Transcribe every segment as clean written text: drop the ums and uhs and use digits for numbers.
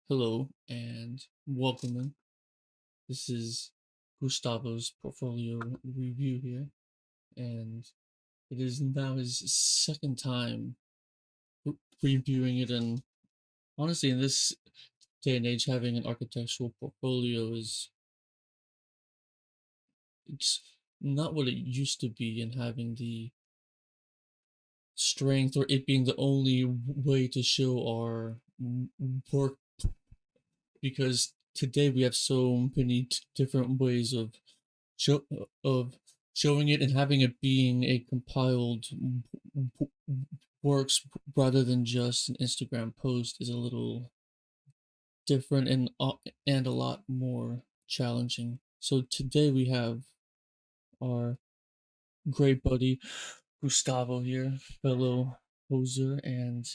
Hello and welcome. This is Gustavo's portfolio review here, and it is now his second time reviewing it. And honestly, in this day and age, having an architectural portfolio is it's not what it used to be, and having the strength or it being the only way to show our work because today we have so many different ways show of showing it and having it being a compiled works rather than just an Instagram post is a little different and a lot more challenging. So today we have our great buddy Gustavo here, fellow poser, and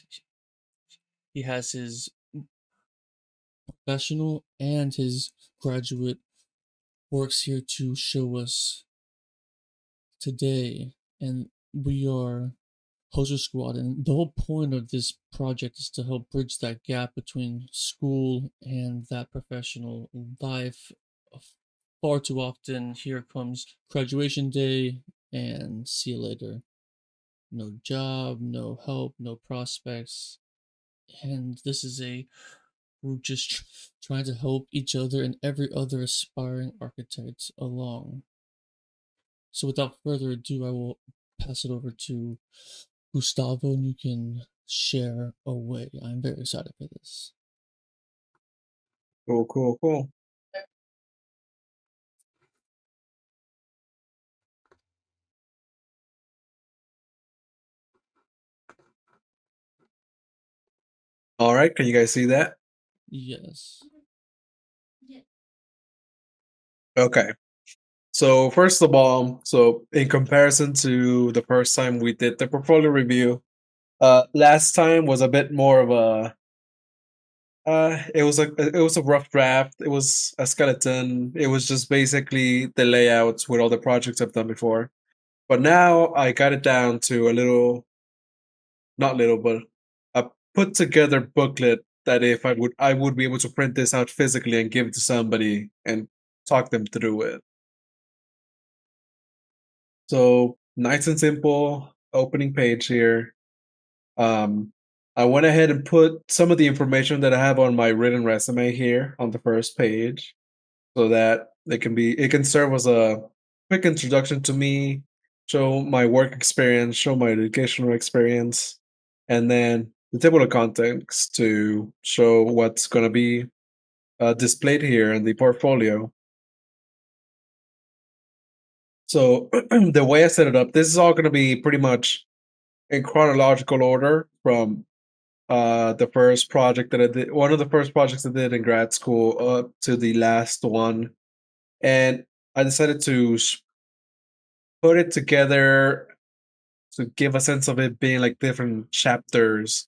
he has his professional and his graduate works here to show us today. And we are Poser Squad, and the whole point of this project is to help bridge that gap between school and that professional life. Far too often, here comes graduation day, and see you later. No job, no help, no prospects, and this is a group just trying to help each other and every other aspiring architect along. So, without further ado, I will pass it over to Gustavo, and you can share away. I'm very excited for this. Cool, cool, cool. All right, can you guys see that? Yes. Okay. So first of all, so in comparison to the first time we did the portfolio review, last time was a bit more of a it was a rough draft. It was a skeleton. It was just basically the layouts with all the projects I've done before. But now I got it down to a little, not little, but a put together booklet that if I would be able to print this out physically and give it to somebody and talk them through it. So nice and simple opening page here. Um, I went ahead and put some of the information that I have on my written resume here on the first page, so that it can serve as a quick introduction to me, show my work experience, show my educational experience, and then the table of contents to show what's going to be displayed here in the portfolio. So the way I set it up, this is all going to be pretty much in chronological order from the first project that I did, one of the first projects I did in grad school, up to the last one. And I decided to put it together to give a sense of it being like different chapters.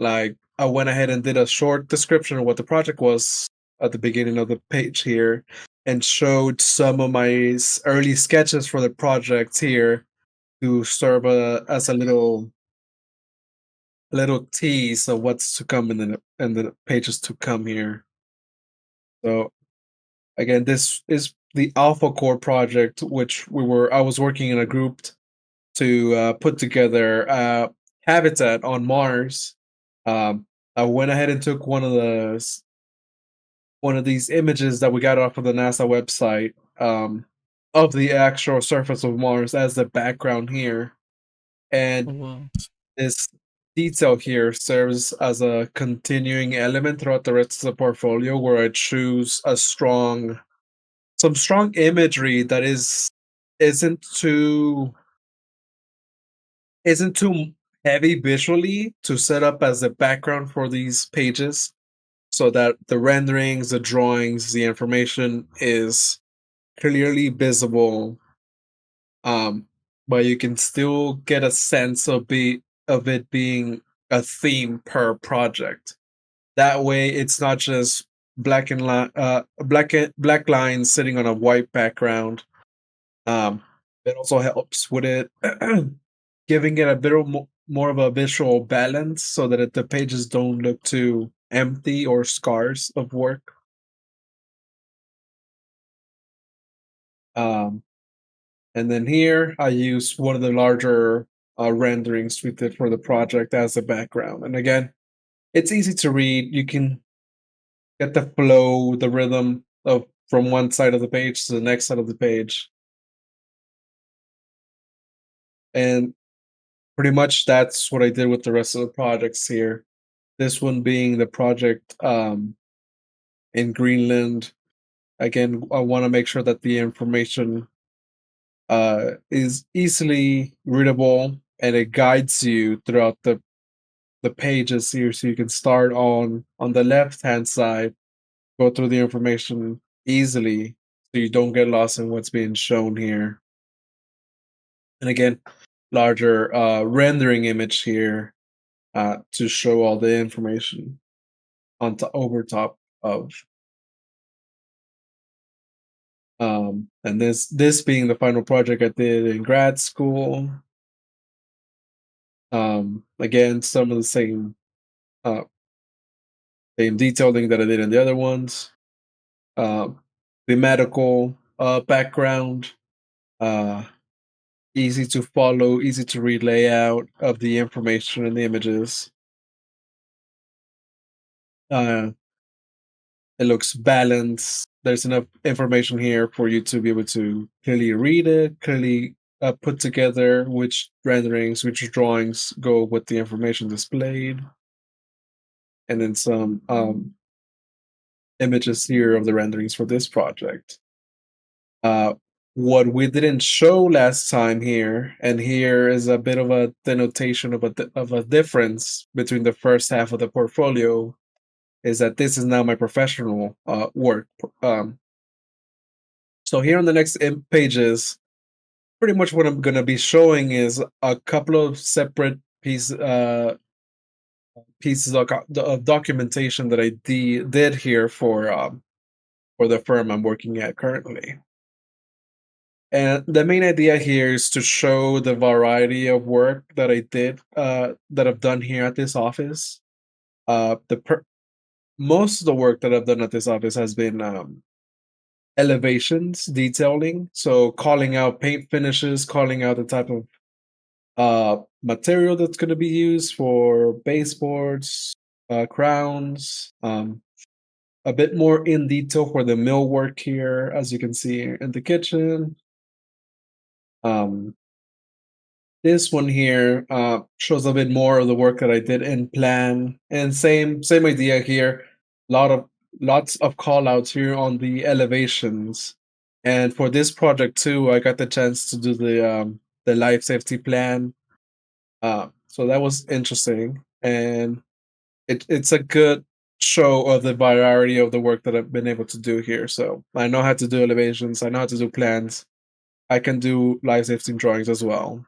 Like I went ahead and did a short description of what the project was at the beginning of the page here, and showed some of my early sketches for the project here to serve as a little tease of what's to come in the pages to come here. So again, this is the Alpha Core project, which I was working in a group to put together a habitat on Mars. Um, I went ahead and took one of these images that we got off of the NASA website, of the actual surface of Mars as the background here, Oh and wow. this detail here serves as a continuing element throughout the rest of the portfolio, where I choose some strong imagery that isn't too isn't too heavy visually to set up as a background for these pages, so that the renderings, the drawings, the information is clearly visible, um but you can still get a sense of it being a theme per project. That way it's not just black lines sitting on a white background. It also helps with it giving it a bit more of a visual balance, so that the pages don't look too empty or scars of work. Um, and then here I use one of the larger renderings we did for the project as a background. And again, it's easy to read. You can get the flow, the rhythm of from one side of the page to the next side of the page. And pretty much that's what I did with the rest of the projects here. This one being the project in Greenland. Again, I want to make sure that the information is easily readable and it guides you throughout the pages here, so you can start on the left hand side, go through the information easily, so you don't get lost in what's being shown here. And again, larger rendering image here to show all the information on over top of. And this being the final project I did in grad school. Again, some of the uh, same detailing that I did in the other ones. Um, the medical background, uh, easy to follow, easy to read layout of the information and the images. Uh, it looks balanced. There's enough information here for you to be able to clearly read it, clearly put together which renderings, which drawings go with the information displayed, and then some images here of the renderings for this project. Uh, what we didn't show last time here, and here is a bit of a denotation of a difference between the first half of the portfolio, is that this is now my professional work. Um, so here on the next pages, pretty much what I'm gonna be showing is a couple of separate pieces of documentation that I did here for the firm I'm working at currently. And the main idea here is to show the variety of work that I did, that I've done here at this office. Most of the work that I've done at this office has been elevations, detailing. So calling out paint finishes, calling out the type of material that's going to be used for baseboards, crowns. A bit more in detail for the millwork here, as you can see in the kitchen. Um, This one here shows a bit more of the work that I did in plan, and same idea here. Lot of Lots of call outs here on the elevations, and for this project too, I got the chance to do the life safety plan. So that was interesting, and it's a good show of the variety of the work that I've been able to do here. So I know how to do elevations, I know how to do plans, I can do life safety drawings as well.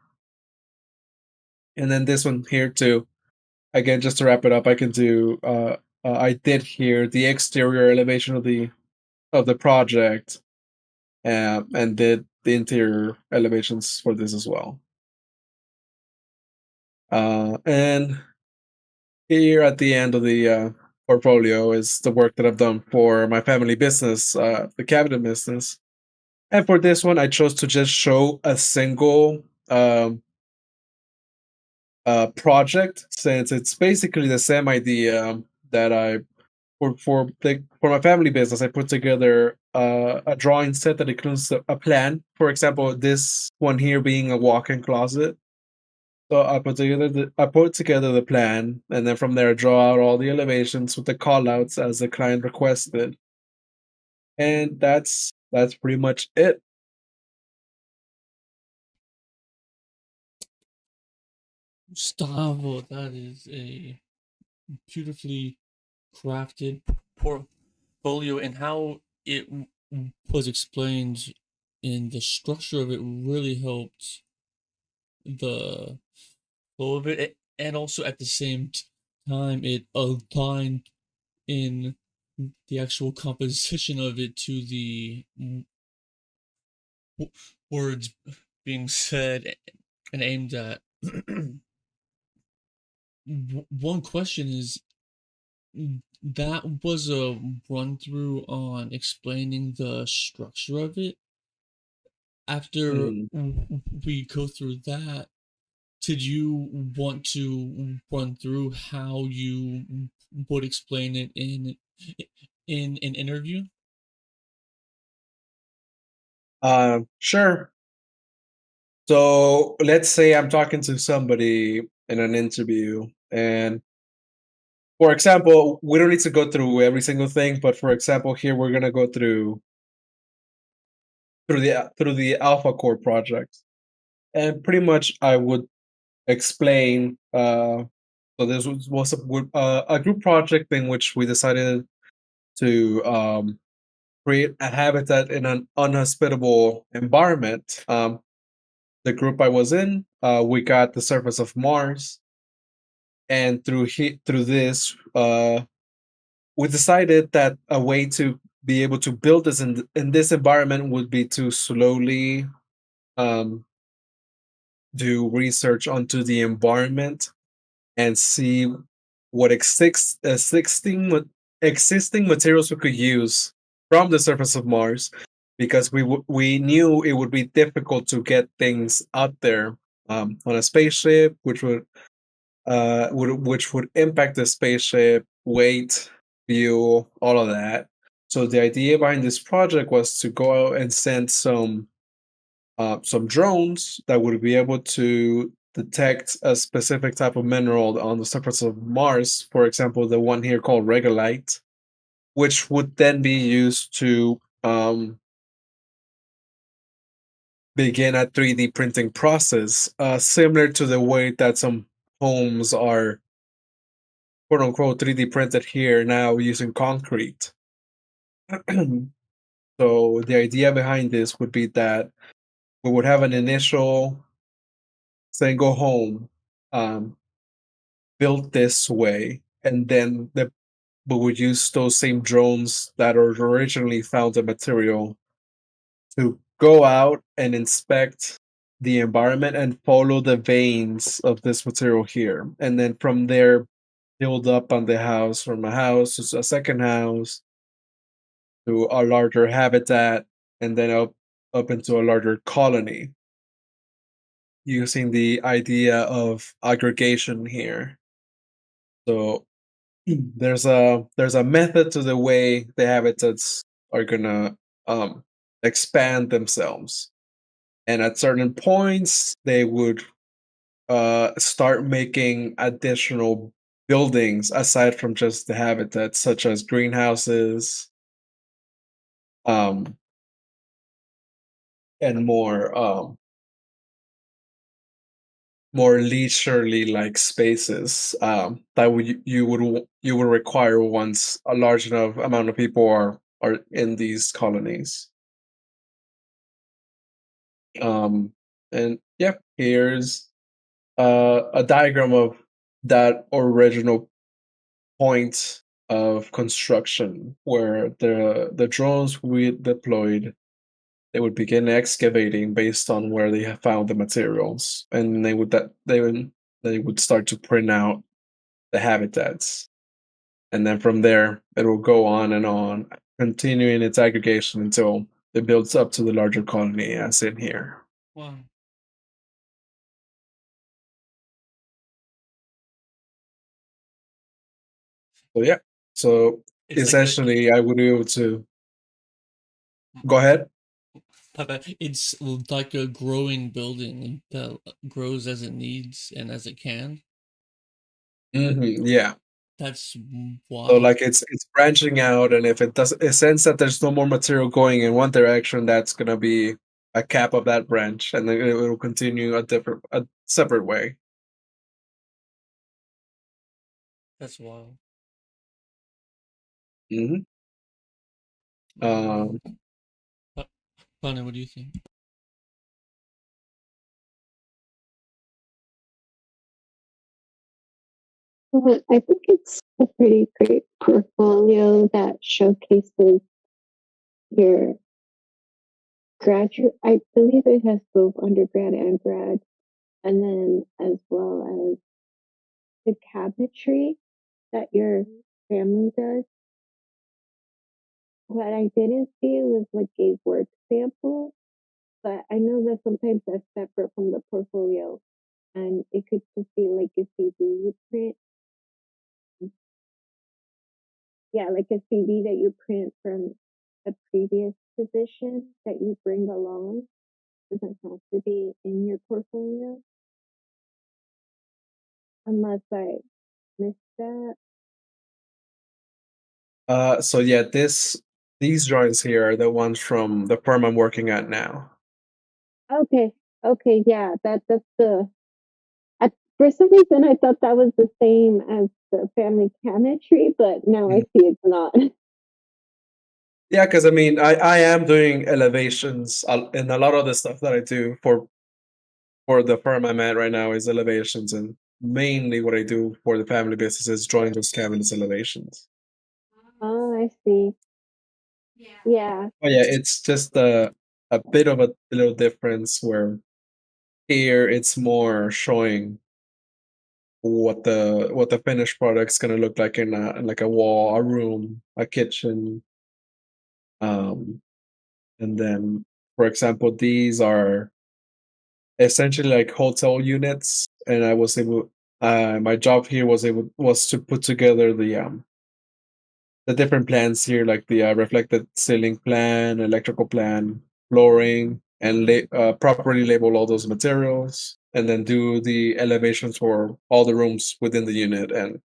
And then this one here too. Again, just to wrap it up, I can do. I did here the exterior elevation of the project, and did the interior elevations for this as well. And here at the end of the portfolio is the work that I've done for my family business, the cabinet business. And for this one, I chose to just show a single project, since it's basically the same idea that I for my family business. I put together a drawing set that includes a plan. For example, this one here being a walk-in closet. So I put together the plan, and then from there I draw out all the elevations with the callouts as the client requested, and that's pretty much it. Gustavo, that is a beautifully crafted portfolio, and how it was explained in the structure of it really helped the flow of it, and also at the same time it aligned in the actual composition of it to the words being said and aimed at. One question is, that was a run through on explaining the structure of it. After Mhm. we go through that, did you want to run through how you would explain it in an interview? Sure. So let's say I'm talking to somebody in an interview, and for example, we don't need to go through every single thing, but for example, here we're gonna go through the Alpha Core project, and pretty much I would explain. So this was a group project in which we decided to create a habitat in an unhospitable environment. The group I was in, we got the surface of Mars, and through this, we decided that a way to be able to build this in this environment would be to slowly um, do research onto the environment and see what existing materials we could use from the surface of Mars, because we knew it would be difficult to get things out there on a spaceship, which would impact the spaceship weight, fuel, all of that. So the idea behind this project was to go out and send some drones that would be able to detect a specific type of mineral on the surface of Mars, for example, the one here called regolite, which would then be used to begin a 3D printing process, similar to the way that some homes are quote unquote 3D printed here now using concrete. So the idea behind this would be that we would have an initial single home um, built this way, and then we would use those same drones that originally found the material to go out and inspect the environment and follow the veins of this material here, and then from there build up on the house, from a house to a second house to a larger habitat, and then up into a larger colony, using the idea of aggregation here. So there's a method to the way the habitats are gonna um, expand themselves, and at certain points they would start making additional buildings aside from just the habitats, such as greenhouses, um, and more leisurely like spaces that you would require once a large enough amount of people are in these colonies. Um, and yeah, here's a diagram of that original point of construction where the drones we deployed, they would begin excavating based on where they have found the materials, and they would start to print out the habitats, and then from there it will go on, continuing its aggregation until it builds up to the larger colony as in here. Wow. So yeah, so It's like a essentially I would be able to go ahead. it's like a growing building that grows as it needs and as it can. Yeah. That's So wild. like it's branching out, and if it sense that there's no more material going in one direction, that's gonna be a cap of that branch, and then it will continue a separate way. That's wild. hmm Mm. Um, Uh, Funny, what do you think? Well, I think it's a pretty great portfolio that showcases your graduate. I believe it has both undergrad and grad, and then as well as the cabinetry that you're family does. What I didn't see was like a work sample, but I know that sometimes that's separate from the portfolio, and it could just be like a CD you print. Yeah, like a CD that you print from a previous position that you bring along. Doesn't have to be in your portfolio, unless I missed that. So yeah, these drawings here are the ones from the firm I'm working at now. Okay, okay, yeah, that's the. For some reason, I thought that was the same as the family cabinetry, but now I Mhm. see it's not. Yeah, because I mean, I am doing elevations, and a lot of the stuff that I do for the firm I'm at right now is elevations, and mainly what I do for the family business is drawing those cabinets elevations. Oh, I see. Yeah. Oh yeah, it's just a bit of a little difference where here it's more showing what the finished product's gonna look like in like a wall, a room, a kitchen, um, and then for example, these are essentially like hotel units, and I was able. My job here was to put together the different plans here, like the reflected ceiling plan, electrical plan, flooring, and properly label all those materials, and then do the elevations for all the rooms within the unit, and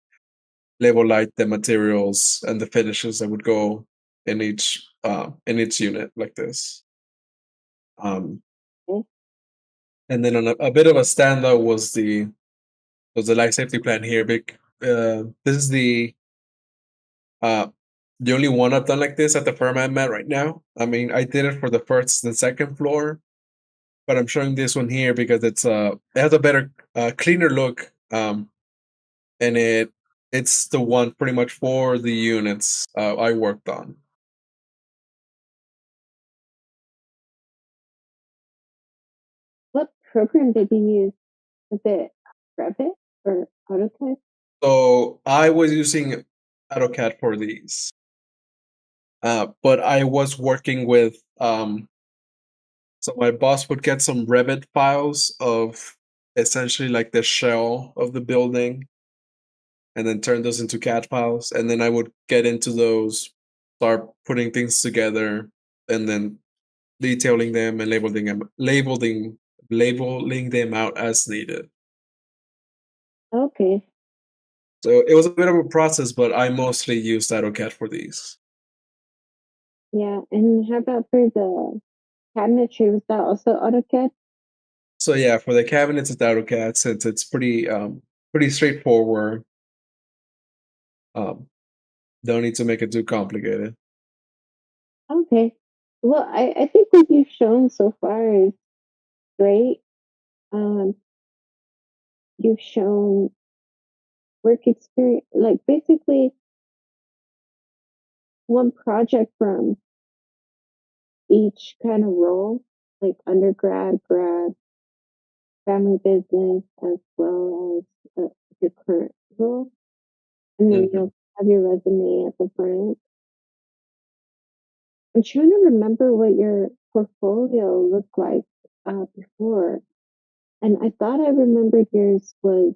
label light the materials and the finishes that would go in each unit like this. Um, Okay. and then on a bit of a standout was the life safety plan here. This is uh, the only one I've done like this at the firm I'm at right now. I mean, I did it for the first and second floor, but I'm showing this one here because it has a better, cleaner look, and it's the one pretty much for the units I worked on. What program did you use? Was it Revit or AutoCAD? So I was using AutoCAD for these, but I was working with so my boss would get some Revit files of essentially like the shell of the building, and then turn those into CAD files, and then I would get into those, start putting things together, and then detailing them and labeling them out as needed. Okay. So it was a bit of a process, but I mostly used AutoCAD for these. Yeah. And how about for the cabinetry? Was that also AutoCAD? So yeah, for the cabinets it's AutoCAD since it's pretty straightforward. Um, don't need to make it too complicated. Okay. Well, I think what you've shown so far is great. Um, you've shown work experience, like basically one project from each kind of role, like undergrad, grad, family business, as well as your current role. And then Mhm. you'll have your resume at the front. I'm trying to remember what your portfolio looked like before. And I thought I remembered yours was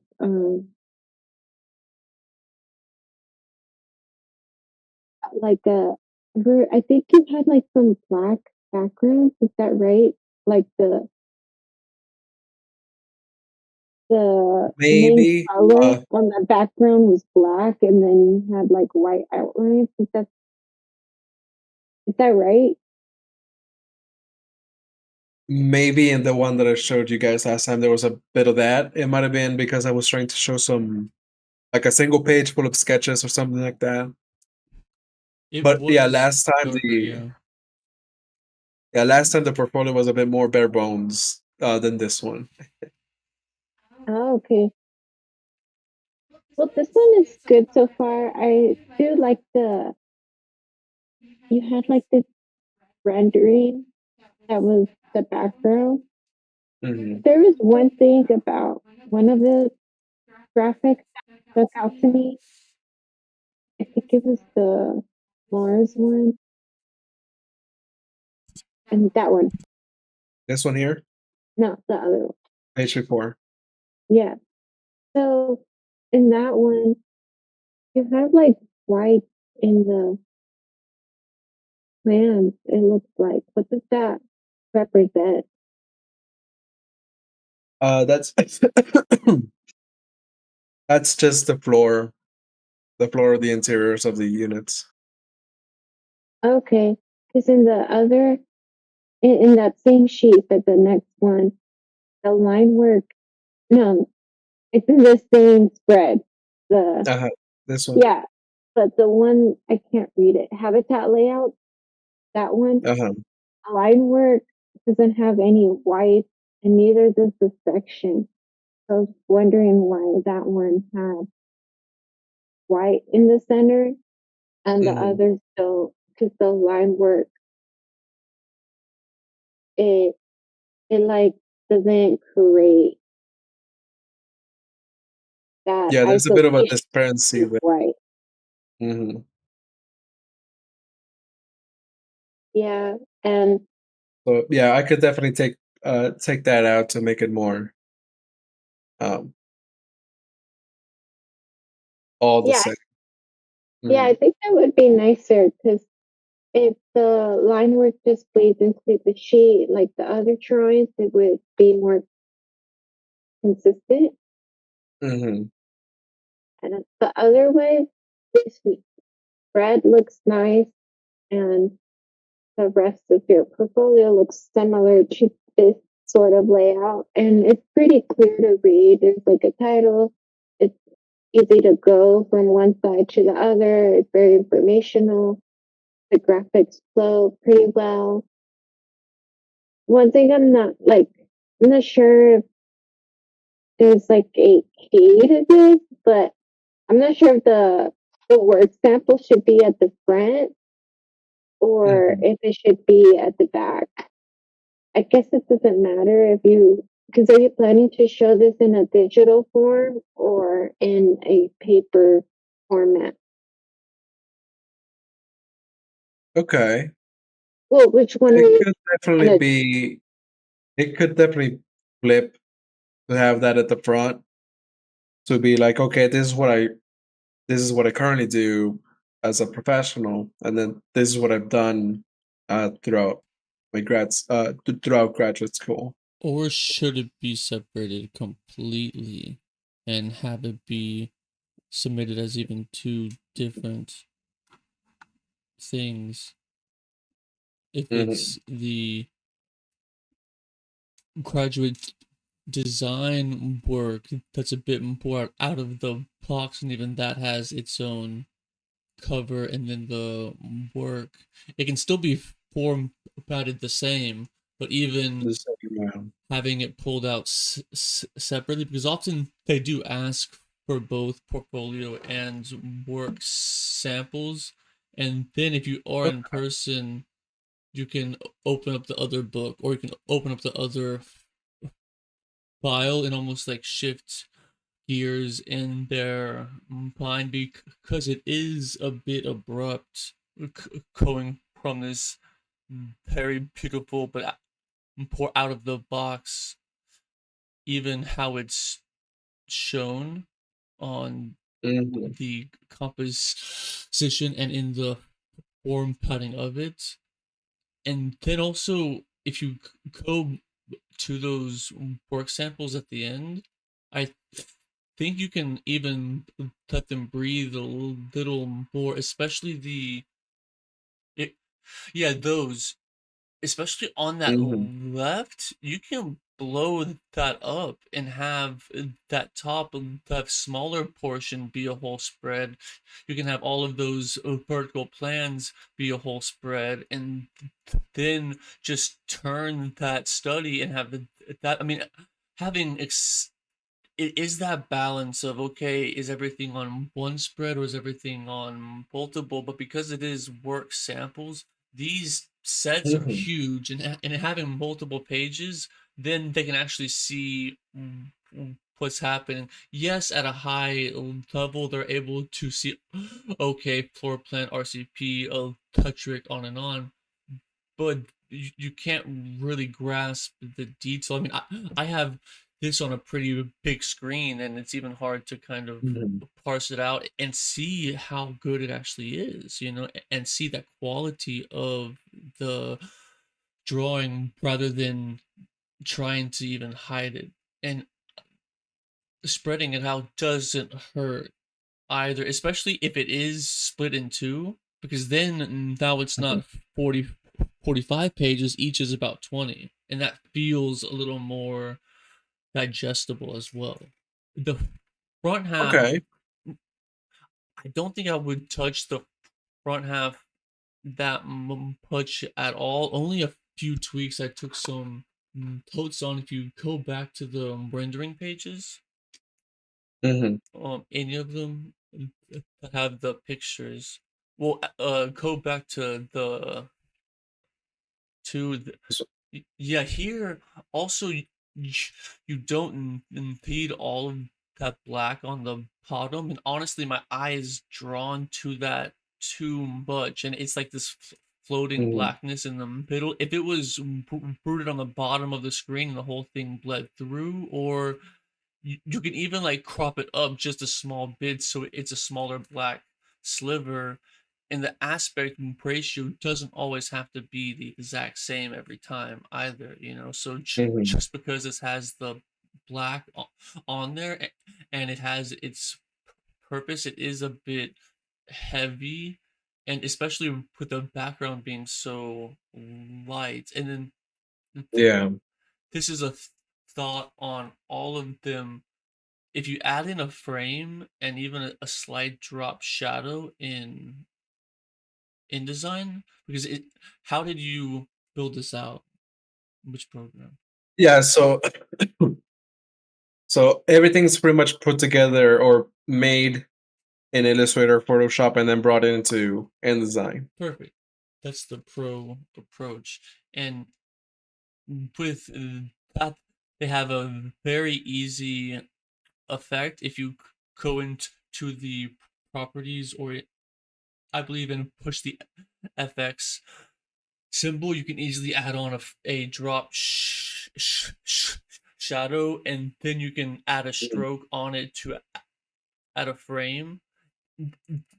like where I think you had like some black backgrounds, is that right? Like the main Maybe, color on the background was black and then you had like white outlines. Is that right? maybe in the one that I showed you guys last time, there was a bit of that. It might have been because I was trying to show some, like a single page full of sketches or something like that. It But yeah, was darker, yeah. last time the portfolio was a bit more bare bones than this one. Oh, okay. Well, this one is good so far. I do like you had like this rendering that was the background. Hmm. There was one thing about one of the graphics that stuck out to me. I think it was the Mars one and that one. This one here, No, the other one. H4. Yeah. So in that one, you have like white in the plans. It looks like. What does that represent? That's that's just the floor of the interiors of the units. Okay. Because in the other, in that same sheet, but the next one, the line work, no, it's in the same spread. The, Uh-huh. This one. yeah, but the one, I can't read it. Habitat layout, that one, Uh-huh. line work doesn't have any white, and neither does the section. So I was wondering why that one had white in the center and the Hmm. others don't, because the line work, it it like doesn't create that Yeah, there's a bit of a isolation discrepancy with there. white. Hmm. Yeah, and So yeah, I could definitely take that out to make it more um all the yeah, same. yeah, I Mm. think that would be nicer because if the line work just bleeds into the sheet like the other drawings, it would be more consistent. Hmm. And the other way, this red looks nice, and the rest of your portfolio looks similar to this sort of layout. And it's pretty clear to read. There's like a title. It's easy to go from one side to the other. It's very informational. The graphics flow pretty well. One thing I'm not sure if there's like a key to this, but I'm not sure if the word sample should be at the front or Hmm. if it should be at the back. I guess it doesn't matter if you, because are you planning to show this in a digital form or in a paper format? Okay. Well, which one are It you could definitely gonna? be it could definitely flip to have that at the front to be like, okay, this is what I currently do as a professional, and then this is what I've done throughout throughout graduate school. Or should it be separated completely and have it be submitted as even two different things? If Hmm. it's the graduate design work that's a bit more out of the box, and even that has its own cover, and then the work, it can still be formatted the same, but even The second round. having it pulled out separately, because often they do ask for both portfolio and work samples, and then if you are in Okay. person, you can open up the other book, or you can open up the other file and almost like shift gears in their mind, because it is a bit abrupt going from this very beautiful but pour out of the box, even how it's shown on Hmm. the composition and in the form pattern of it. And then also, if you go to those work samples at the end, I think you can even let them breathe a little more, especially it, yeah, those, especially on that Hmm. left, you can blow that up and have that top, that smaller portion be a whole spread. You can have all of those vertical plans be a whole spread, and then just turn that study and have that. I mean, having it is that balance of, okay, is everything on one spread or is everything on multiple? But because it is work samples, these sets are Hmm. huge, and having multiple pages, then they can actually see what's happening. Yes, at a high level, they're able to see, okay, floor plan, RCP, touch rig, on, but you can't really grasp the detail. I mean, I have this on a pretty big screen, and it's even hard to kind of Mhm. parse it out and see how good it actually is, and see that quality of the drawing rather than trying to even hide it. And spreading it out doesn't hurt either, especially if it is split in two, because then now it's Mhm. not 45 pages, each is about 20, and that feels a little more digestible as well. The front half, Okay. I don't think I would touch the front half that much at all. Only a few tweaks. I took some notes on. If you go back to the rendering pages, Hmm. any of them that have the pictures. Well, go back to yeah, here also you don't need all of that black on the bottom, and honestly, my eye is drawn to that too much, and it's like this floating Hmm. blackness in the middle. If it was rooted on the bottom of the screen and the whole thing bled through, or you can even like crop it up just a small bit so it's a smaller black sliver, and the aspect ratio doesn't always have to be the exact same every time either, so Hmm. just because this has the black on there and it has its purpose, it is a bit heavy, and especially with the background being so light. And then Yeah. this is a thought on all of them. If you add in a frame and even a slight drop shadow in InDesign, because how did you build this out? Which program? Yeah. So everything's pretty much put together or made in Illustrator, Photoshop, and then brought into InDesign. Perfect. That's the pro approach. And with that, they have a very easy effect if you go into the properties, or I believe in push the FX symbol. You can easily add on a drop shadow, and then you can add a Mhm. stroke on it to add a frame.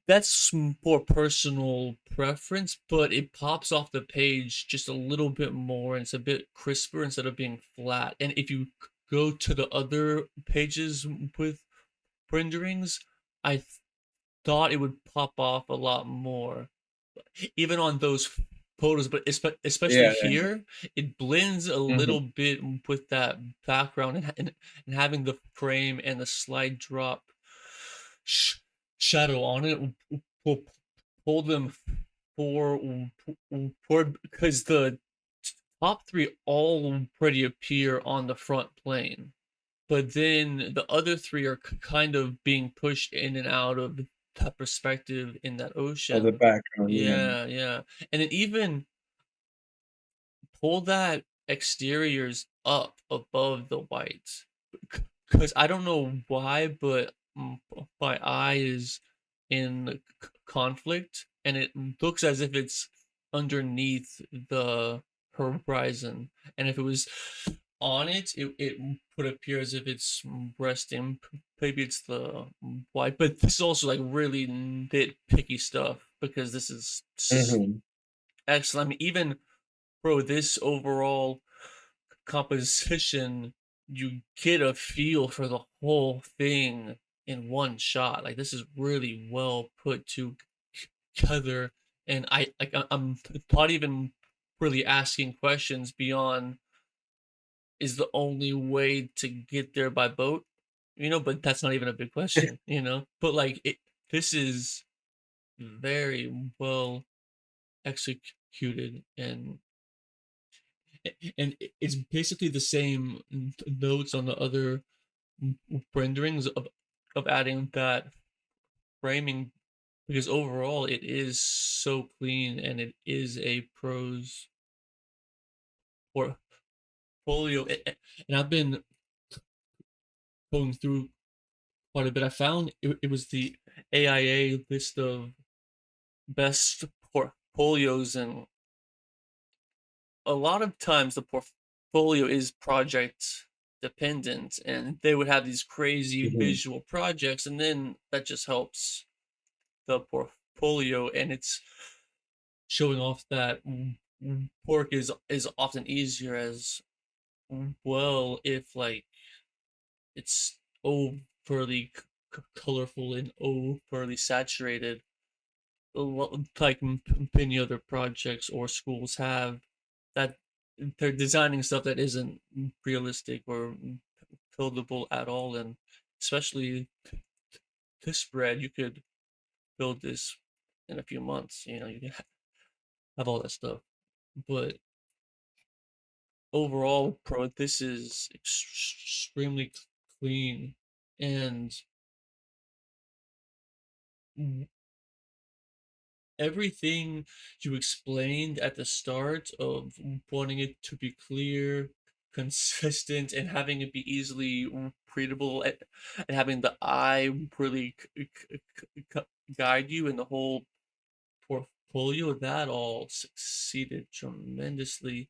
That's for personal preference, but it pops off the page just a little bit more, and it's a bit crisper instead of being flat. And if you go to the other pages with renderings, I thought it would pop off a lot more, even on those photos, but especially Yeah. Yeah. here, it blends a Hmm. little bit with that background, and having the frame and the slide drop shadow on it will pull them for because the top three already appear on the front plane, but then the other three are kind of being pushed in and out of that perspective in that Of the ocean. background. Yeah. Yeah, yeah. And then even pull that exteriors up above the whites. Because I don't know why, but my eye is in conflict, and it looks as if it's underneath the horizon. And if it was on it would appear as if it's resting. Maybe it's the white, but this is also like really nitpicky stuff, because this is Hmm. excellent. I mean, even bro, this overall composition, you get a feel for the whole thing in one shot. Like, this is really well put together, and I'm not even really asking questions beyond, is the only way to get there by boat? But that's not even a big question, But like this is very well executed, and it's basically the same notes on the other renderings of adding that framing, because overall it is so clean, and it is a pros portfolio. And I've been going through quite a bit. I found it was the AIA list of best portfolios, and a lot of times the portfolio is project dependent, and they would have these crazy Mhm. visual projects, and then that just helps the portfolio, and it's showing off that work is often easier as well if like it's overly colorful and overly saturated, like many other projects or schools have, that they're designing stuff that isn't realistic or buildable at all. And especially this spread, you could build this in a few months. You can have all that stuff, but overall, pro, this is extremely clean, and everything you explained at the start of wanting it to be clear, consistent, and having it be easily readable, and having the eye really guide you in the whole portfolio, that all succeeded tremendously.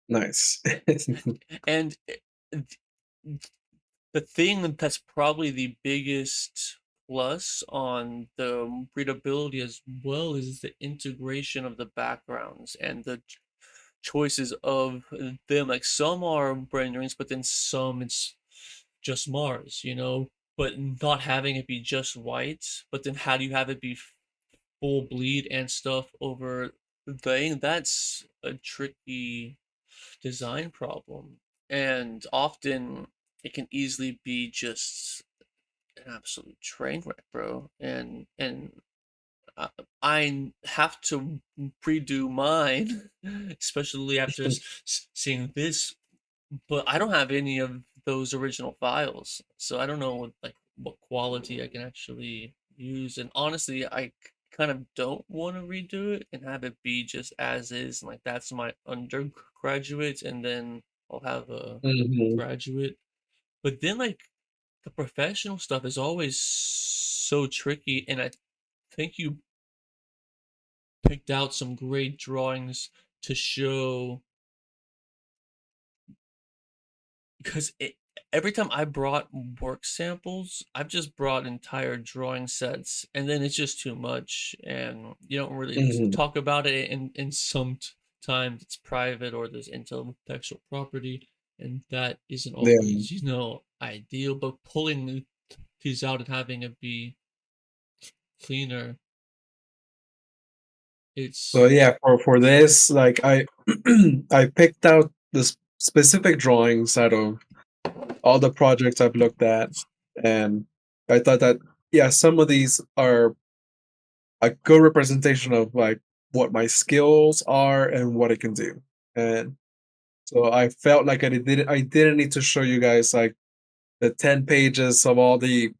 Nice. And the thing that's probably the biggest plus on the readability as well is the integration of the backgrounds and the choices of them. Like some are renderings, but then some it's just Mars, but not having it be just white. But then how do you have it be full bleed and stuff over thing? That's a tricky design problem. And often it can easily be just an absolute train wreck, bro. And I, I have to redo mine, especially after seeing this. But I don't have any of those original files, so I don't know what quality I can actually use. And honestly, I kind of don't want to redo it and have it be just as is. Like that's my undergraduate, and then I'll have a Mhm. graduate. But then like the professional stuff is always so tricky, and I think you picked out some great drawings to show, because every time I brought work samples, I've just brought entire drawing sets, and then it's just too much, and you don't really Mhm. talk about it. And sometimes it's private or there's intellectual property, and that isn't Yeah. always ideal. But pulling these out and having it be cleaner, So it's yeah, for this, like I picked out the specific drawings out of all the projects I've looked at, and I thought that yeah, some of these are a good representation of like what my skills are and what I can do. And so I felt like I didn't need to show you guys like the 10 pages of all the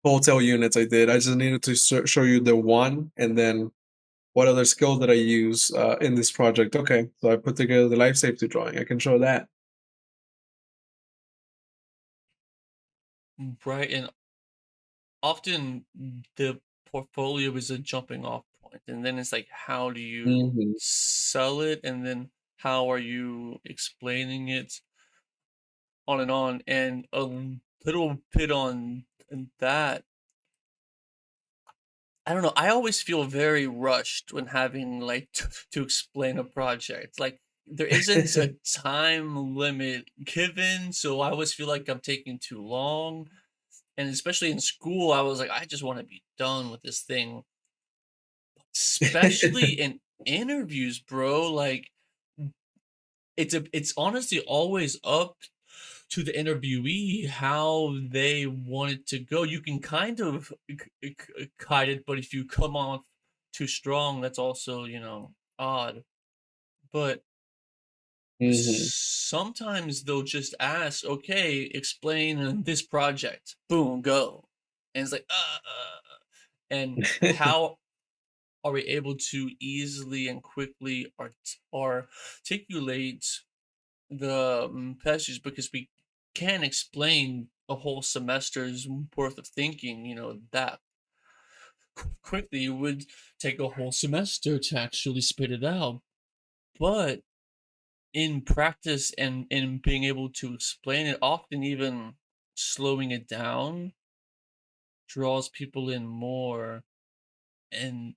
hotel units I did. I just needed to show you the one, and then what other skill did I use in this project. Okay, so I put together the life safety drawing. I can show that. right. And often the portfolio is a jumping off point, and then it's like, how do you Hmm. sell it, and then how are you explaining it, on and on. And a little bit on that, I don't know, I always feel very rushed when having like to explain a project. Like there isn't a time limit given, so I always feel like I'm taking too long. And especially in school, I was like, I just want to be done with this thing. Especially in interviews, bro. Like it's honestly always up to the interviewee how they want it to go. You can kind of guide it, but if you come off too strong, that's also, odd. But Hmm. sometimes they'll just ask, okay, explain this project. Boom, go. And it's like, and how are we able to easily and quickly articulate the passage, because we can't explain a whole semester's worth of thinking, that quickly. It would take a whole semester to actually spit it out. But in practice and in being able to explain it, often even slowing it down draws people in more. And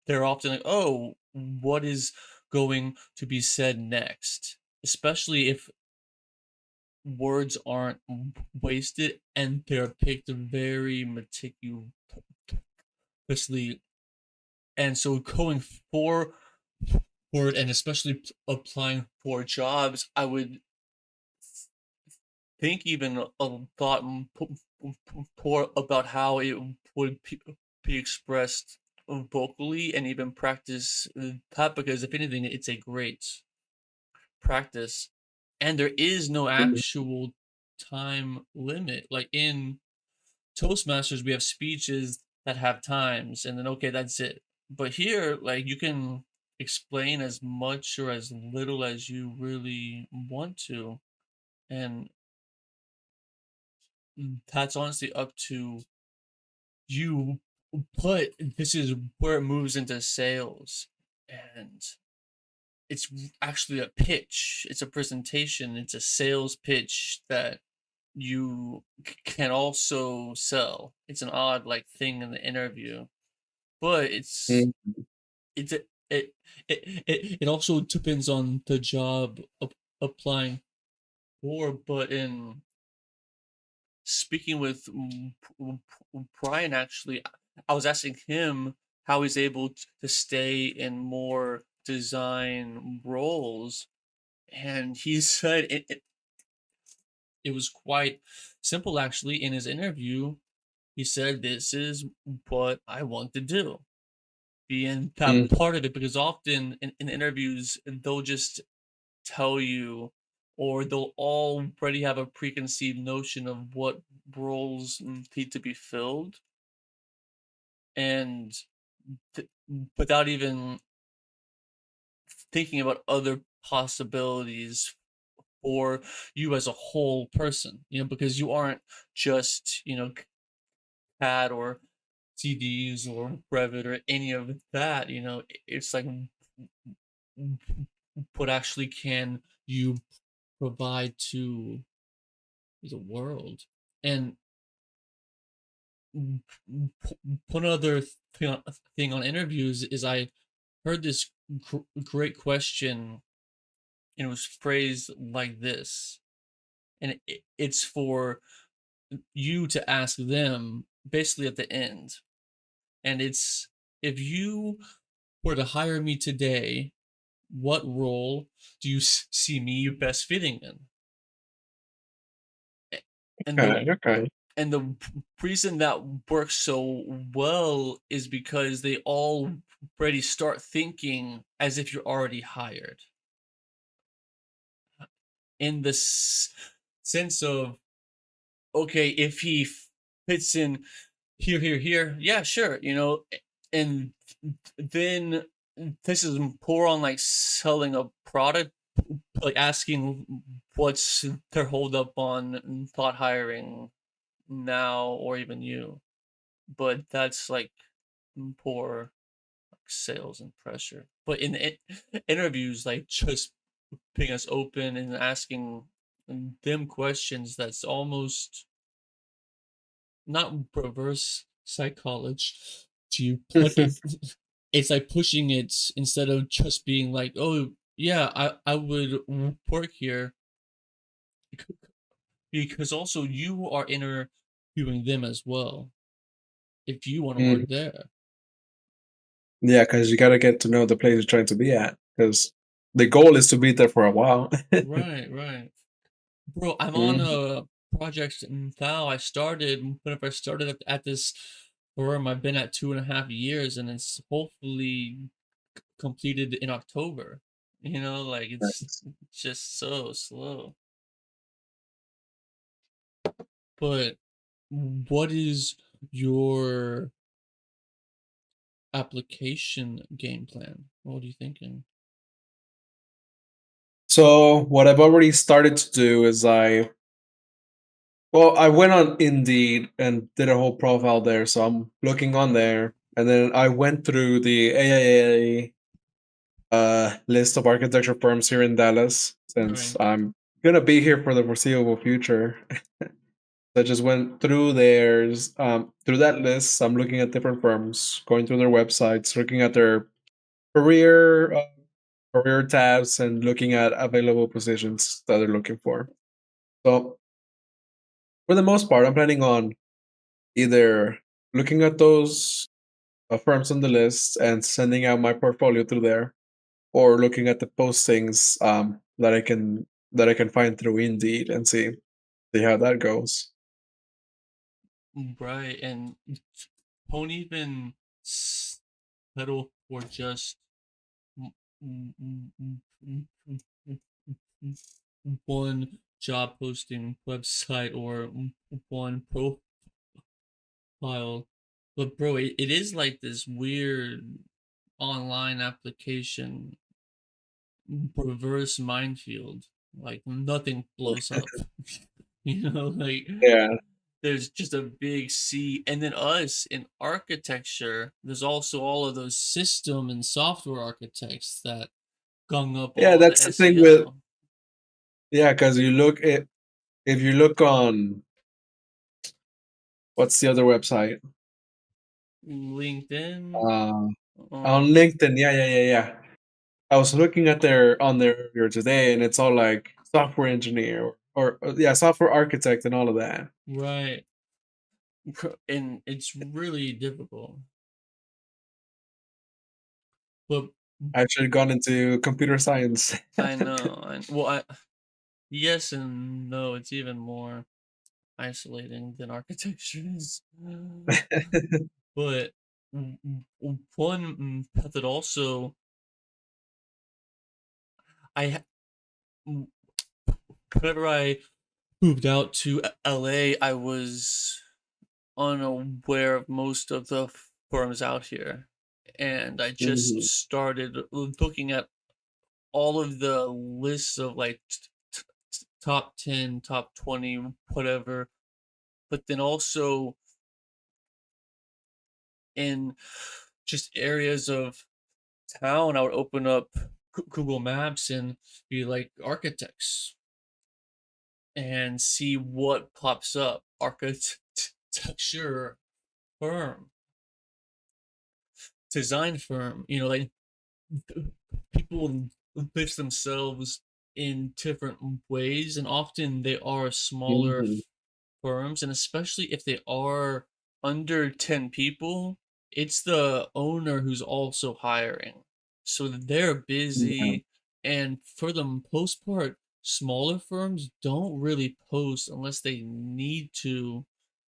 they're often like, oh, what is going to be said next? Especially if words aren't wasted and they're picked very meticulously. And so going forward, and especially applying for jobs, I would think even a thought more about how it would be expressed vocally, and even practice that, because if anything, it's a great practice. And there is no actual time limit. Like in Toastmasters, we have speeches that have times, and then okay, that's it. But here, like, you can explain as much or as little as you really want to, and that's honestly up to you. But this is where it moves into sales, and it's actually a pitch. It's a presentation. It's a sales pitch that you can also sell. It's an odd like thing in the interview, but Mm. it's a, it also depends on the job applying for. But in speaking with Brian, actually, I was asking him how he's able to stay in more design roles, and he said it was quite simple. Actually, in his interview, he said, "This is what I want to do." Being that Mm. part of it, because often in interviews, they'll just tell you, or they'll already have a preconceived notion of what roles need to be filled, and th- without even thinking about other possibilities for you as a whole person, because you aren't just, CAD or CDs or Revit or any of that. It's like, what actually can you provide to the world? And one other thing on interviews is I heard this great question, and it was phrased like this, and it's for you to ask them basically at the end, and it's, if you were to hire me today, what role do you see me best fitting in? And the Okay, okay. and the reason that works so well is because they already start thinking as if you're already hired, in the sense of, okay, if he fits in here, yeah, sure, and then this is more on like selling a product, like asking what's their hold up on thought hiring now, or even you. But that's like poor sales and pressure. But in interviews, like, just being us open and asking them questions, that's almost not reverse psychology, but it's like pushing it, instead of just being like, oh yeah, I would work here, because also you are interviewing them as well if you want to work Mm. there. Yeah, because you got to get to know the place you're trying to be at. Because the goal is to be there for a while. Right. Bro, I'm on Mhm. a project now. Whenever I started at this firm, I've been at 2.5 years, and it's hopefully completed in October. Like, it's Nice. just so slow. But what is your application game plan? What are you thinking? So what I've already started to do is Well, I went on Indeed and did a whole profile there, so I'm looking on there, and then I went through the AIA list of architecture firms here in Dallas, since Right. I'm gonna be here for the foreseeable future. I just went through theirs, through that list. I'm looking at different firms, going through their websites, looking at their career career tabs, and looking at available positions that they're looking for. So for the most part, I'm planning on either looking at those firms on the list and sending out my portfolio through there, or looking at the postings that I can find through Indeed and see how that goes. Right, and don't even settle for just one job posting website or one profile. But bro, it is like this weird online application reverse minefield. Like nothing blows up. Like Yeah, there's just a big sea. And then us in architecture, there's also all of those system and software architects that gung up yeah, all the that's the thing with SEO. yeah, because you look at if you look on what's the other website LinkedIn. uh, on Um, LinkedIn, yeah. I was looking at their on there earlier today, and it's all like software engineer or yeah, software architect and all of that. right. And it's really difficult. But I should have gone into computer science. I know. Yes and no. It's even more isolating than architecture is. But one method also, I mm, whenever I moved out to LA, I was unaware of most of the firms out here, and I just Mhm, started looking at all of the lists of like top 10, top 20, whatever. But then also in just areas of town, I would open up Google Maps and be like architects and see what pops up. Architecture firm, design firm, like people pitch themselves in different ways, and often they are smaller mhm, firms, and especially if they are under 10 people, it's the owner who's also hiring. So they're yeah, busy, and for the most part, smaller firms don't really post unless they need to.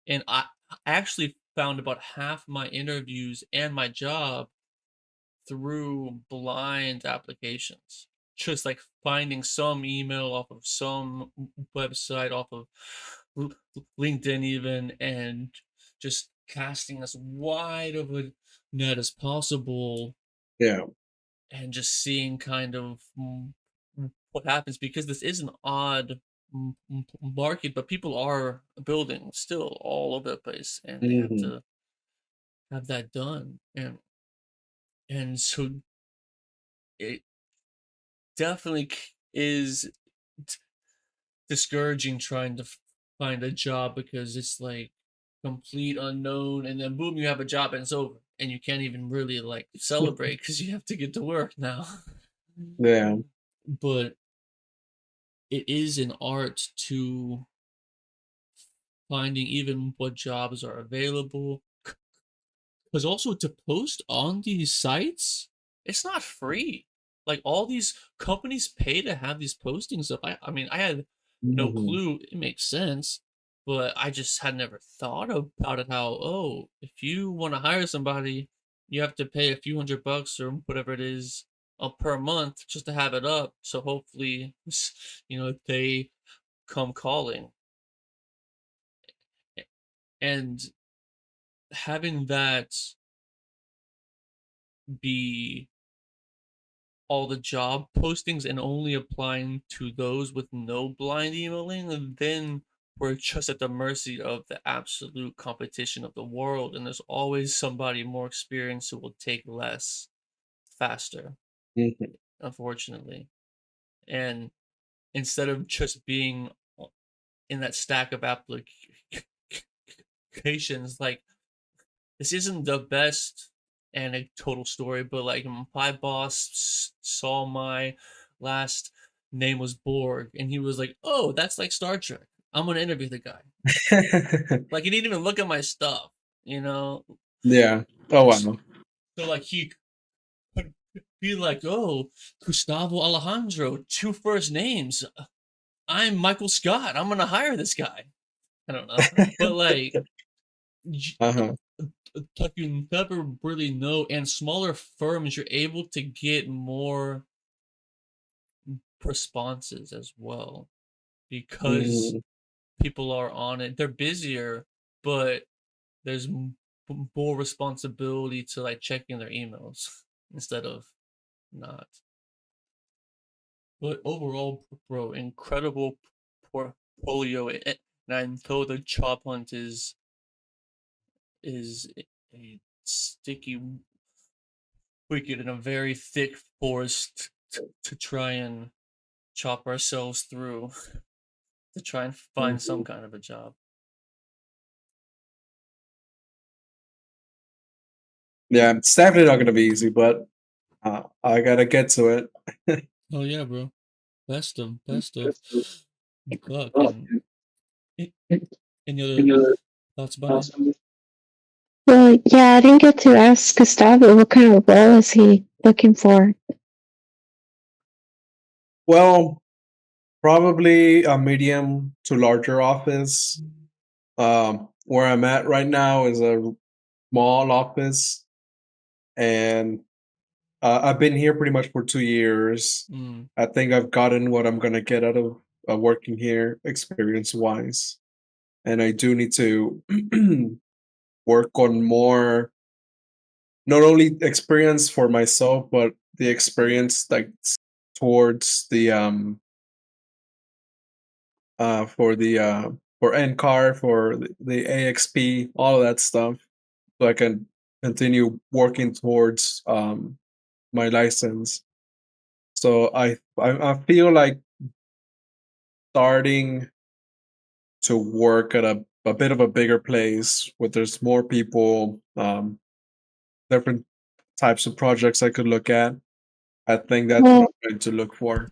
And I actually found about half my interviews and my job through blind applications. Just like finding some email off of some website, off of L- LinkedIn, even, and just casting as wide of a net as possible yeah, and just seeing kind of what happens, because this is an odd market, but people are building still all over the place and they have mhm, to have that done. And so it definitely is discouraging trying to find a job, because it's like complete unknown, and then boom, you have a job and it's over, and you can't even really like celebrate because you have to get to work now. yeah, But it is an art to finding even what jobs are available, because also to post on these sites, it's not free. Like all these companies pay to have these postings up. I mean, I had no mhm, clue. It makes sense, but I just had never thought about it. How, oh, if you want to hire somebody, you have to pay a few $100 or whatever it is per month just to have it up. So hopefully, they come calling. And having that be all the job postings and only applying to those with no blind emailing, and then we're just at the mercy of the absolute competition of the world, and there's always somebody more experienced who will take less faster, Mhm. unfortunately. And instead of just being in that stack of applications, like this isn't the best anecdotal story, but like my boss saw my last name was Borg, and he was like, "Oh, that's like Star Trek. I'm gonna interview the guy." Like he didn't even look at my stuff, you know. Yeah. Oh wow. So like he could be like, "Oh, Gustavo Alejandro, two first names. I'm Michael Scott. I'm gonna hire this guy." I don't know, but like Uh-huh. like you never really know. And smaller firms, you're able to get more responses as well because Mhm. people are on it. They're busier, but there's more responsibility to like checking their emails instead of not. But overall, bro, incredible portfolio. And I know the job hunt is a sticky wicket in a very thick forest to try and chop ourselves through to try and find some Mhm. kind of a job. Yeah, it's definitely not gonna be easy, but I gotta get to it. Oh yeah, bro. Best of luck. And a- any other thoughts, buddy? Well, yeah, I didn't get to ask Gustavo what kind of role is he looking for. Well, probably a medium to larger office. Where I'm at right now is a small office, and I've been here pretty much for 2 years. Mm, I think I've gotten what I'm gonna get out of working here, experience wise, and I do need to work on more, not only experience for myself, but the experience like towards the for the for NCAR, for the AXP, all of that stuff, so I can continue working towards my license. So I feel like starting to work at a bit of a bigger place where there's more people, different types of projects I could look at. I think that's what Well, I'm going to look for.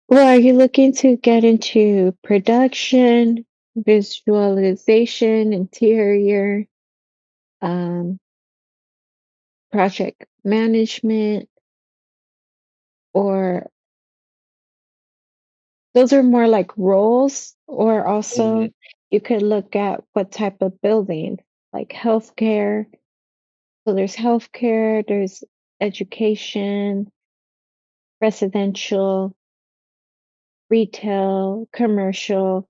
well, are you looking to get into production, visualization, interior, um, project management, or those are more like roles? Or Mhm. also you could look at what type of building, like healthcare. So there's healthcare, there's education, residential, retail, commercial.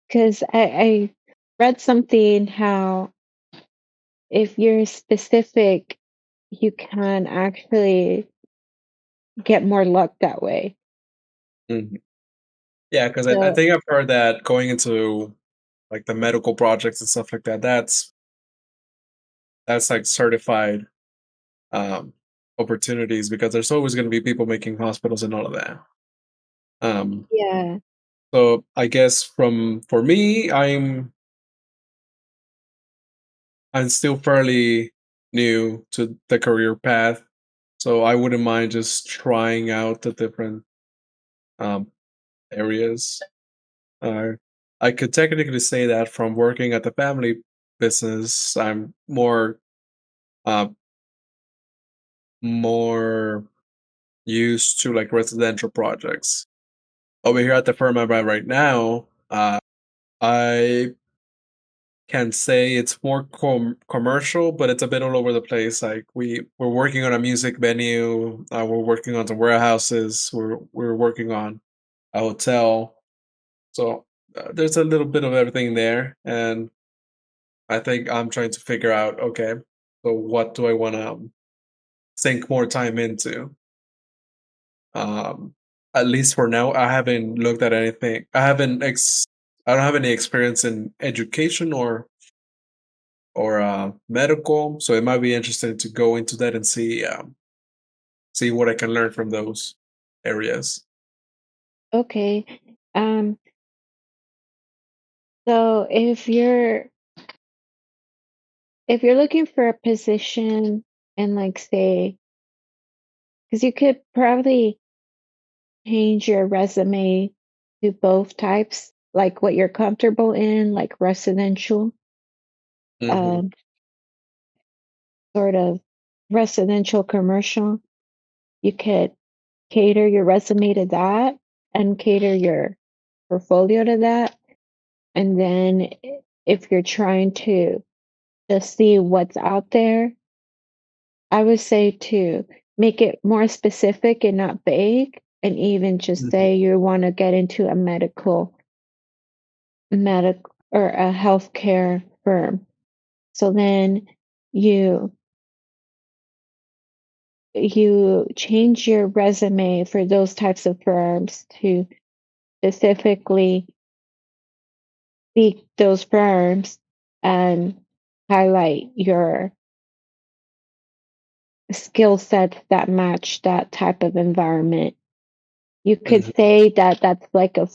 Because I read something how if you're specific, you can actually get more luck that way. Mhm. Yeah, because I So think I've heard that going into like the medical projects and stuff like that, that's like certified um opportunities, because there's always going to be people making hospitals and all of that. Um yeah, so I guess from for me, I'm still fairly new to the career path, so I wouldn't mind just trying out the different um areas. Uh, I could technically say that from working at the family business, I'm uh, more used to like residential projects. Over here at the firm I'm at right now, I can say it's more commercial, but it's a bit all over the place. Like we're working on a music venue, we're working on some warehouses, we're working on a hotel. So there's a little bit of everything there, and I think I'm trying to figure out, okay, so what do I want to sink more time into? Um, at least for now, I haven't looked at anything. I don't have any experience in education or medical, so it might be interesting to go into that and see what I can learn from those areas. Okay. Um, so if you're looking for a position and like say, because you could probably change your resume to both types, like what you're comfortable in, like residential, Hmm. um, sort of residential commercial. You could cater your resume to that and cater your portfolio to that. And then if you're trying to just see what's out there, I would say to make it more specific and not vague, and even just Hmm. say you want to get into a medical or a healthcare firm. So then you you change your resume for those types of firms to specifically seek those firms and highlight your skill sets that match that type of environment. You could Hmm. say that that's like a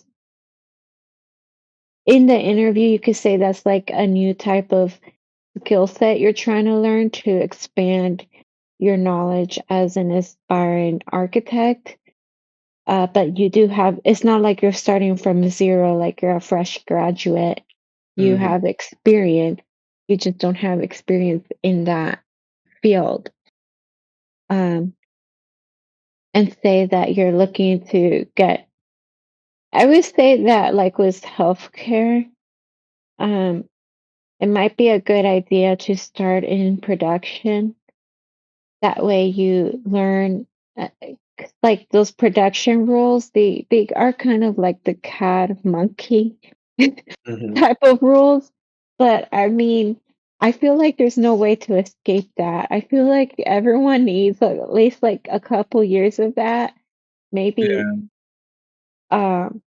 in the interview, you could say that's like a new type of skill set you're trying to learn to expand your knowledge as an aspiring architect. But you do have, it's not like you're starting from zero, like you're a fresh graduate. You Hmm. have experience. You just don't have experience in that field. Um, and say that you're looking to get, I would say that like with healthcare, um, it might be a good idea to start in production. That way you learn like those production rules, they are kind of like the cat monkey Hmm. type of rules. But I mean, I feel like there's no way to escape that. I feel like everyone needs like, at least like a couple years of that, maybe Yeah. um,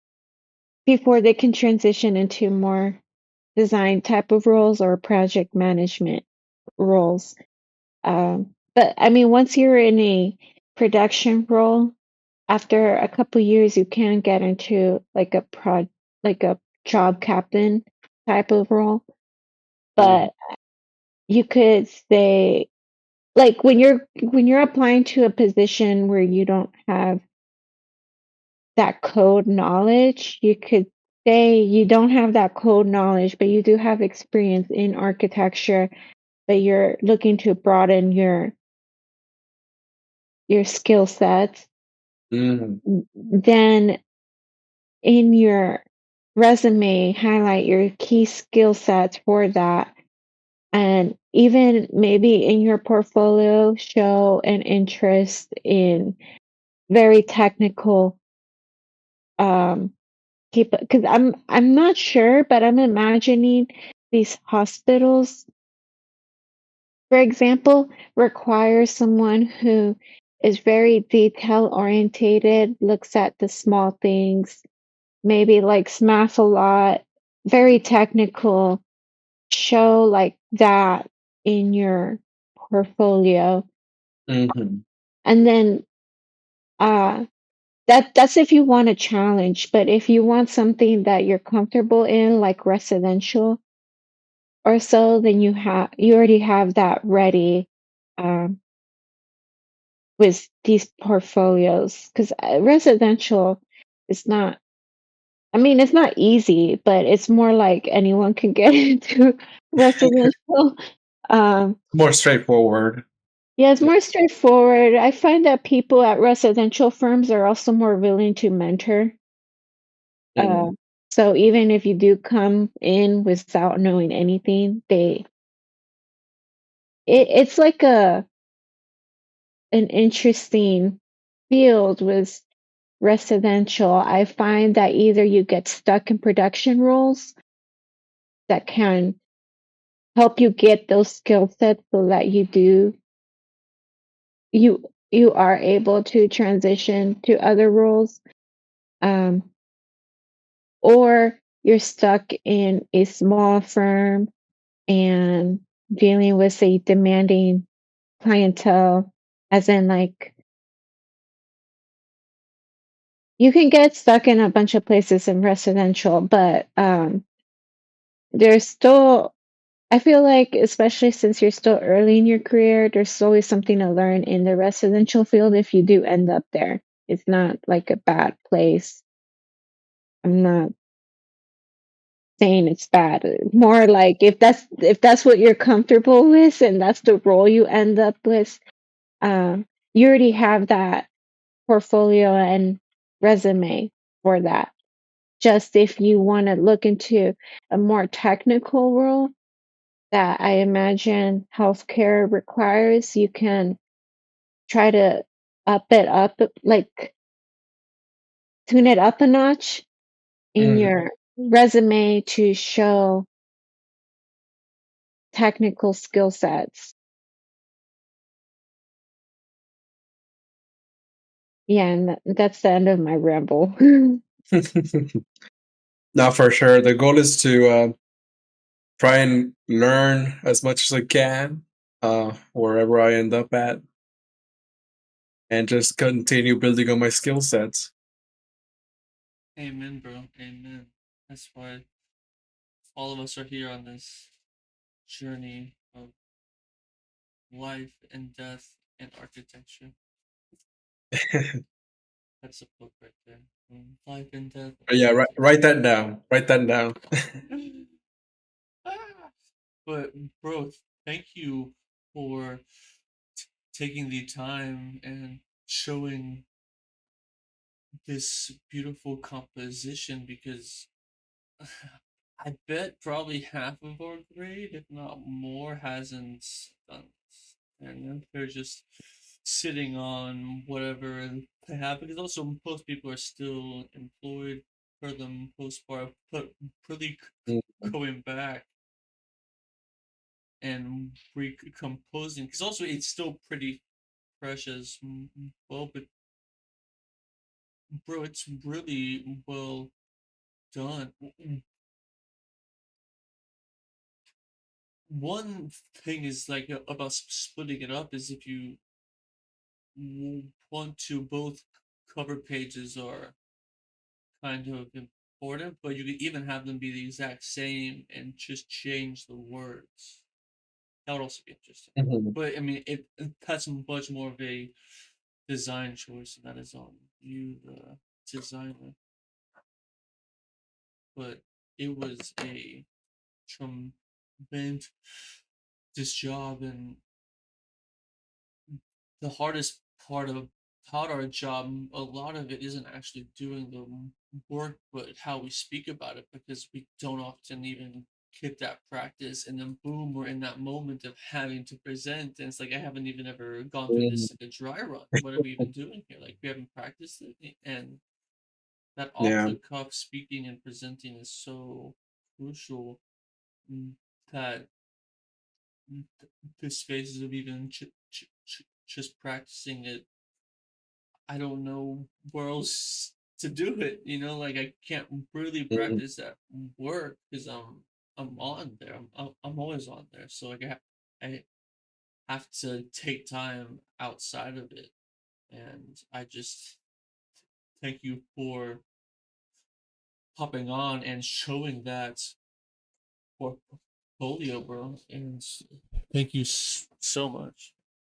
before they can transition into more design type of roles or project management roles. But I mean, once you're in a production role, after a couple years, you can get into like a job captain type of role. Hmm. But you could say, like when you're applying to a position where you don't have that code knowledge, you could say you don't have that code knowledge, but you do have experience in architecture, but you're looking to broaden your skill sets. Hmm. Then in your resume, highlight your key skill sets for that. And even maybe in your portfolio, show an interest in very technical um because I'm not sure, but I'm imagining these hospitals, for example, require someone who is very detail orientated, looks at the small things, maybe likes math a lot, very technical, show like that in your portfolio. Hmm. And then uh that's if you want a challenge, but if you want something that you're comfortable in, like residential or so, then you already have that ready um, with these portfolios. Because residential is not, I mean, it's not easy, but it's more like anyone can get into residential. Um, More straightforward. yeah, it's more straightforward. I find that people at residential firms are also more willing to mentor. Uh, Mm. so even if you do come in without knowing anything, it's like a an interesting field with residential. I find that either you get stuck in production roles that can help you get those skill sets so that you are able to transition to other roles, Um, or you're stuck in a small firm and dealing with a demanding clientele, as in like you can get stuck in a bunch of places in residential, but there's still, I feel like, especially since you're still early in your career, there's always something to learn in the residential field if you do end up there. It's not like a bad place. I'm not saying it's bad. More like if that's what you're comfortable with and that's the role you end up with, you already have that portfolio and resume for that. Just if you want to look into a more technical role that I imagine healthcare requires, you can try to like tune it up a notch in Mm. your resume to show technical skill sets. Yeah, and that's the end of my ramble. Now, for sure, the goal is to try and learn as much as I can wherever I end up at, and just continue building on my skill sets. Amen, bro. Amen. That's why all of us are here on this journey of life and death and architecture. That's a book right there. Life and death. Yeah, write that down. Write that down. Ah! But bro, thank you for taking the time and showing this beautiful composition, because I bet probably half of our grade, if not more, hasn't done this. And they're just sitting on whatever they have, because also most people are still employed for the most part, but really Mm. going back and recomposing, because also it's still pretty fresh as well. But bro, it's really well done. One thing is like about splitting it up is if you want to, both cover pages are kind of important, but you could even have them be the exact same and just change the words. That would also be interesting. Mhm. But I mean, that's much more of a design choice, and that is on you, the designer. But it was a tremendous job, and the hardest part of our job, a lot of it isn't actually doing the work, but how we speak about it, because we don't often even get that practice, and then boom, we're in that moment of having to present, and it's like I haven't even ever gone through Mm. this like a dry run. What are we even doing here? Like we haven't practiced it, and that off Yeah. the cuff speaking and presenting is so crucial, that the spaces of even just practicing it, I don't know where else to do it. Like I can't really Mm. practice that work because I'm on there. I'm always on there. So like I have to take time outside of it, and I just thank you for hopping on and showing that portfolio, bro. And thank you so much.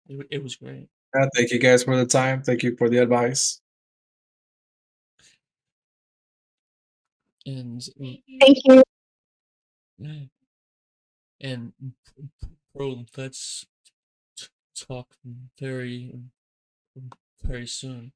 It was great. Thank you guys for the time. Thank you for the advice. And Thank you. and bro, let's talk very very soon.